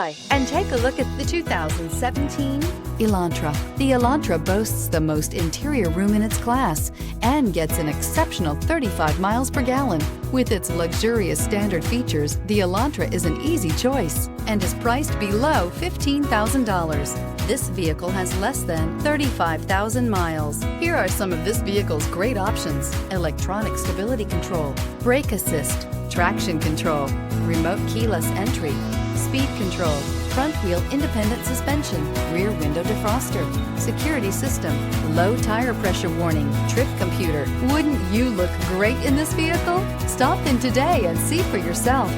Hi, and take a look at the 2017 Elantra. The Elantra boasts the most interior room in its class and gets an exceptional 35 miles per gallon. With its luxurious standard features, the Elantra is an easy choice and is priced below $15,000. This vehicle has less than 35,000 miles. Here are some of this vehicle's great options: electronic stability control, brake assist, traction control, remote keyless entry, speed control, front wheel independent suspension, rear window defroster, security system, low tire pressure warning, trip computer. Wouldn't you look great in this vehicle? Stop in today and see for yourself.